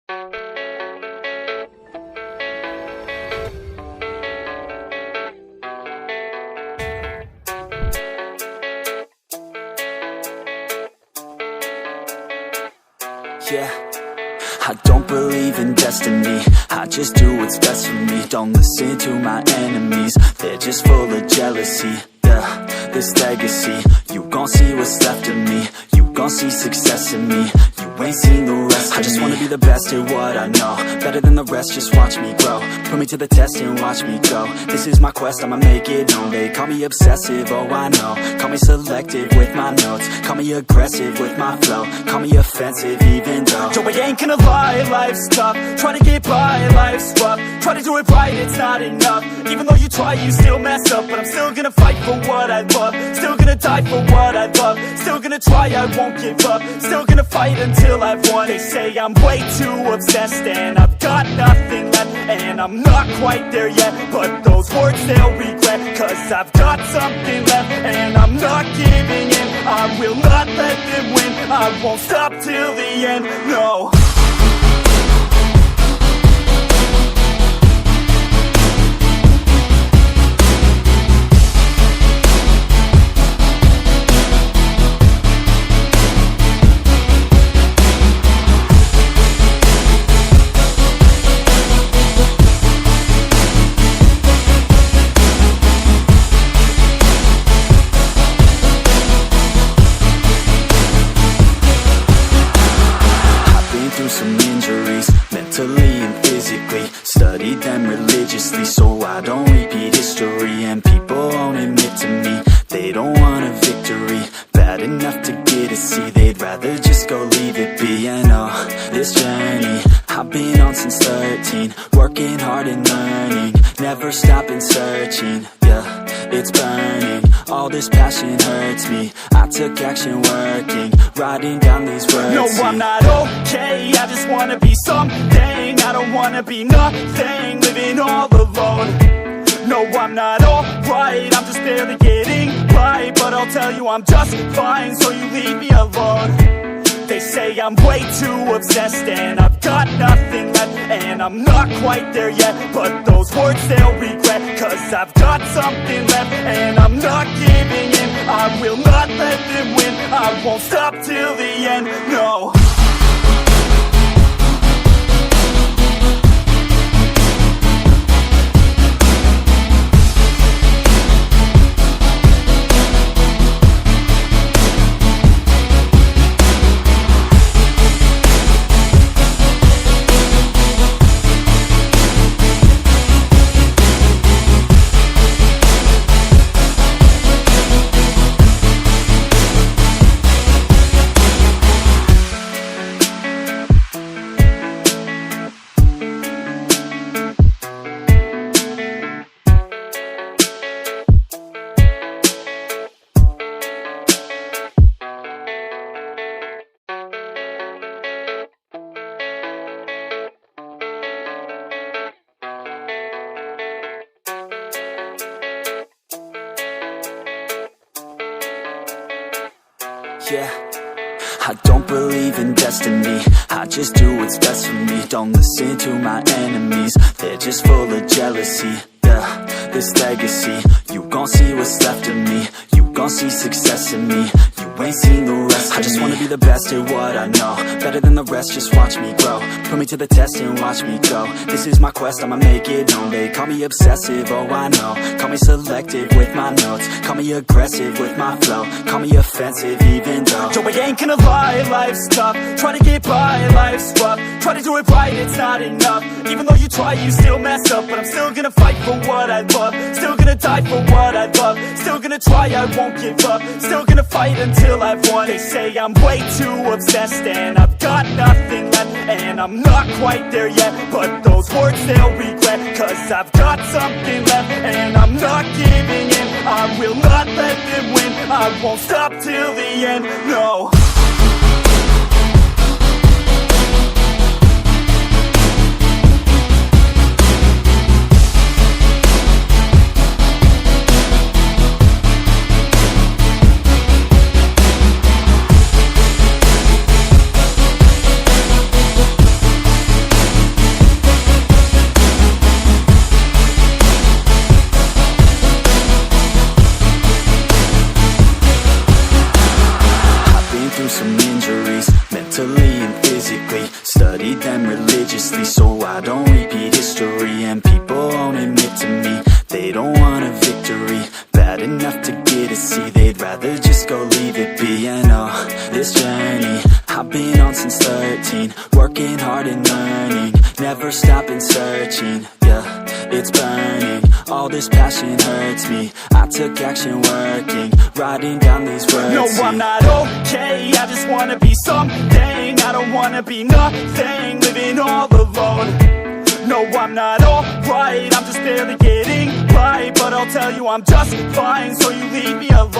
Yeah, I don't believe in destiny, I just do what's best for me. Don't listen to my enemies, they're just full of jealousy. Yeah, this legacy, you gon' see what's left of me. You gon' see success in me, you ain't seen the rest of me. I just wanna be the best at what I know, better than the rest, just watch me grow. Put me to the test and watch me go. This is my quest, I'ma make it known. They call me obsessive, oh I know. Call me selective with my notes, call me aggressive with my flow, call me offensive even though Joe, I ain't gonna lie, life's tough. Try to get by, life's rough. Try to do it right, it's not enough. Even though you try, you still mess up. But I'm still gonna fight for what I love, still gonna die for what I love, still gonna try, I won't give up, still gonna fight until I've won. They say I'm way too obsessed and I've got nothing left, and I'm not quite there yet, but those words they'll regret, cause I've got something left and I'm not giving in. I will not let them win, I won't stop till the end, no. Some injuries, mentally and physically. Studied them religiously so I don't repeat history. And people won't admit to me they don't want a victory bad enough to get a C. They'd rather just go leave it be. And this journey I've been on since 13, working hard and learning, never stopping searching. Yeah, it's burning, all this passion hurts me. I took action working, writing down these words. No, I'm not okay, I just wanna be something. I don't wanna be nothing, living all alone. No, I'm not alright, I'm just barely getting by. But I'll tell you I'm just fine, so you leave me alone. They say I'm way too obsessed and I've got nothing left, and I'm not quite there yet, but those words they'll regret, cause I've got something left and I'm not giving in. I will not let them win, I won't stop till the end, no. Yeah, I don't believe in destiny, I just do what's best for me. Don't listen to my enemies, they're just full of jealousy. Yeah, this legacy, you gon' see what's left of me. You gon' see success in me, you ain't seen the rest of me. I just wanna be the best at what I know, better than the rest, just watch me grow. Put me to the test and watch me go. This is my quest, I'ma make it known. They call me obsessive, oh I know. Call me selective with my notes, call me aggressive with my flow, call me offensive even though Joe, I ain't gonna lie, life's tough. Try to get by, life's rough. Try to do it right, it's not enough. Even though you try, you still mess up. But I'm still gonna fight for what I love, still gonna die for what I love, still gonna try, I won't give up, still gonna fight until I've won. They say I'm way too obsessed and I've got nothing left, and I'm not quite there yet, but those words they'll regret, cause I've got something left and I'm not giving in. I will not let them win, I won't stop till the end, no. mentally and physically. Studied them religiously, so I don't repeat history. And people won't admit to me they don't want a victory bad enough to get a C. They'd rather just go leave it be. And this journey I've been on since 13, working hard and learning, never stopping searching. Yeah, it's burning, all this passion hurts me. I took action working, writing down these words. No, I'm not okay, I just wanna be something. I don't wanna be nothing, living all alone. No, I'm not alright, I'm just barely getting by. But I'll tell you I'm just fine, so you leave me alone.